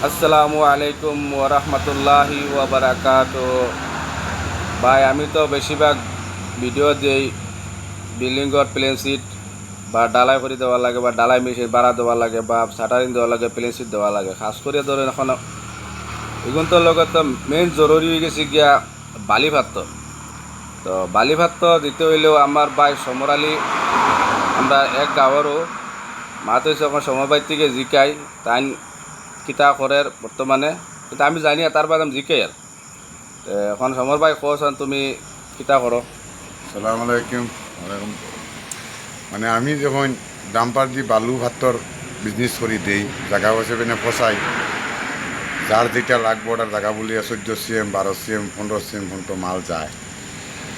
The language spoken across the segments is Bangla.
আসসালামু আলাইকুম ওরহমতুল্লাহি ওবরাকাতু। ভাই আমি তো বেশিরভাগ ভিডিও দিই বিল্ডিংর প্লেন সিট বা ডালাই করে দেওয়া লাগে বা ডালাই মেশিন বাড়া দেওয়া লাগে বা শাটারিং দেওয়া লাগে প্লেন সিট দেওয়া লাগে। খাস করে ধরেন এখন এগুলোর লগত তো মেইন জরুরি হয়ে গেছে গিয়া বালি ভাত। তো বালি ভাত দিতে হইলেও আমার ভাই সমর আলী আমরা এক গাঁৱৰো মাত হয়েছে এখন সমবায় থেকে জিকাই তাই কিতা করে বর্তমানে, কিন্তু আমি জানি তার বাদ আমি জিকাই আর এখন সমর ভাই কোন তুমি কিতা করো। সালাম আলাইকুম। ওয়ালাইকুম। মানে আমি যখন ডাম্পার দি বালু ভাতর বিজনেস করি দেই জায়গা বসে পেনে ফসাই, যার যেটা লাগবো ওটার জায়গা বলিয়া 14 CM 12 CM 15 CM পর্যন্ত মাল যায়।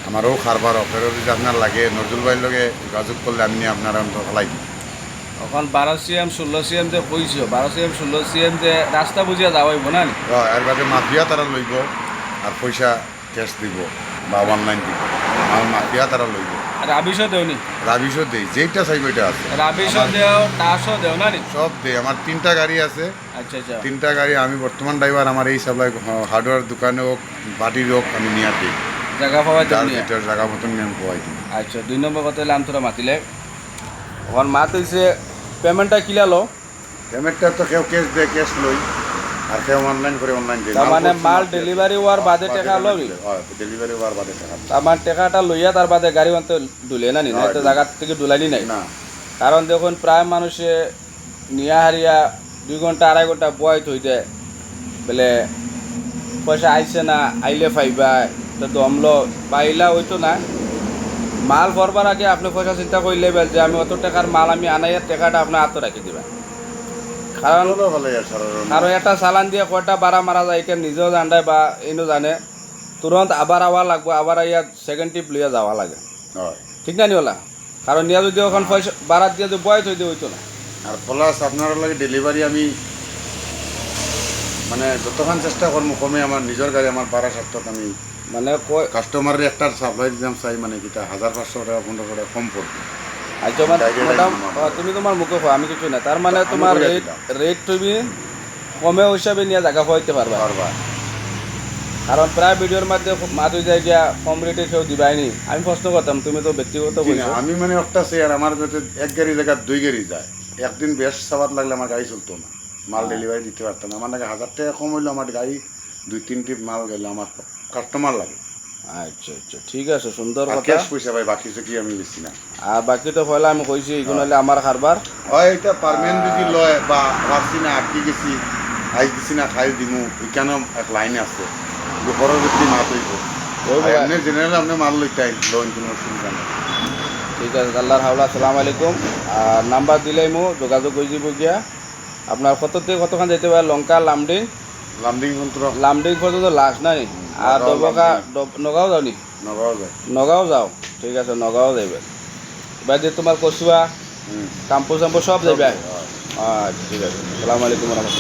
আমারও খারবার অফেরও যদি আপনার লাগে নজরুল ভাইয়ের লগে যোগাযোগ করলে আমি আপনার ফেলাই দিই। এখন 12 CM 16 CM যে কইছ 12 CM 16 CM যে রাস্তা বুঝিয়া যাওয়াইব না নি? এর বাদে মাফিয়া তারা লইব আর পয়সা ক্যাশ দিব বা অনলাইন দিব, আর মাফিয়া তারা লইব। রাবিশও দেওনি? রাবিশও দেই, যেইটা চাইব এটা আছে। রাবিশও দেও, টাসও দেও না নি? সব দেই। আমার 3টা গাড়ি আছে। আচ্ছা আচ্ছা। 3টা গাড়ি আমি বর্তমান ড্রাইভার। আমার এই সাপ্লাই হার্ডওয়্যার দোকানে হোক বাটির হোক আমি নিয়ে দিই। জায়গা পাওয়া যার যাবে? যেটার জায়গা মতন আমি পাই দিই। আচ্ছা 2 নম্বর কথা হইলে আমতরা মাতিলে এখন মাত হইছে পেমেন্টটা কিলালো। পেমেন্টটা তো কেউ ক্যাশ দেয়, ক্যাশ লই, আর কেউ অনলাইন করে অনলাইন দেয়। তার মানে মাল ডেলিভারি হওয়ার বাদে টাকা লবি? ডেলিভারি হওয়ার বাদে টাকা। তার মানে টাকাটা লইয়া তার বাদে গাড়ি আনতে ডুলে না নি? না তো জায়গা থেকে ডুলানি নাই? না। কারণ দেখুন প্রায় মানুষে নিয়া হারিয়া 2 ঘন্টা 2.5 ঘন্টা বয় থই দেয় বলে পয়সা আইছে না, আইলে পাইবা। তো দমলো পাইলা হইতো না। মাল ভরবার আগে আপনি পয়সা চিন্তা করলে যে আমি অত টাকার মাল আমি আনাইয়ার টাকাটা আপনার হাতে রাখি দিবা। কারণ কারণ একটা চালান দিয়ে কয়টা বাড়া মারা যায় এটা নিজেও জানায় বা এনো জানে। তুরন্ত আবার আওয়া লাগবো, আবার ইয়াত সেকেন্ড টিপ লইয়া যাওয়া লাগে, ঠিক না নি ওলা? কারণ নিয়া যদি ওখান পয়সা বাড়াত দিয়ে যদি বয় থই দিয়ে হইতো না। আর প্লাস আপনার লাগে ডেলিভারি আমি মানে যতক্ষণ চেষ্টা করবো কমে আমার নিজের গাড়ি আমার 12-7 আমি মানে কাস্টমারের একটা সাপ্লাই দিতাম চাই, মানে কিটা 1500 টাকা 1500 টাকা কম পড়বে। আচ্ছা ম্যাডাম তুমি তোমার মুখে খো, আমি কিছু না। তার মানে তোমার রেট তুমি কমে হিসাবে নিয়ে জায়গা হইতে পারবা। কারণ প্রায় ভিডিওর মধ্যে মাত হয়ে যায় গিয়া কম রেটে কেউ দিবাইনি। আমি প্রশ্ন করতাম, তুমি তো ব্যক্তিগত বলছো। আমি মানে একটা শেয়ার আমার যাতে এক গাড়ি জায়গা 2 গাড়ি যায়, একদিন বেশ সাবাত লাগলে আমার গাড়ি চলতো না, মাল ডেলিভারি দিতে পারতাম না। আমার নাকি 1000 টাকা কম হইলো আমার গাড়ি 2-3 ট্রিপ মাল গেলে আমার কাস্টমার লাগে। আচ্ছা আচ্ছা ঠিক আছে, সুন্দর কথা। ক্যাশ পয়সা ভাই বাকি তো কি আমি বেশি না। আর বাকি তো পয়লা আমি কইছি এগুলো হলে আমার কারবার হয়। এটা পারমেন্ট যদি লয় বা পারছি না আটকে গেছি আইস দিছি না খাই দিমু, ওইখানেও এক লাইন আছে পরবর্তী মাত হইব। এমনি জেনারেল আপনি মাল লইতে লোন কোনো অসুবিধা নেই। ঠিক আছে। আল্লাহর হাওলা। আসসালামু আলাইকুম। আর নাম্বার দিলেই মো যোগাযোগ করে দিব গিয়া। আপনার কত থেকে কতক্ষণ যেতে পারে? লঙ্কা লামডিং পর্যন্ত লাস্ট না নি? আর দবকা নগাঁও যাও নি? নগাঁও যাও, ঠিক আছে নগাঁও যাইবে। এবার যে তোমার কচুয়া কাম্পু চাম্পু সব যাইবে। আচ্ছা ঠিক আছে। আসসালামু আলাইকুম রহমতুল্লাহ।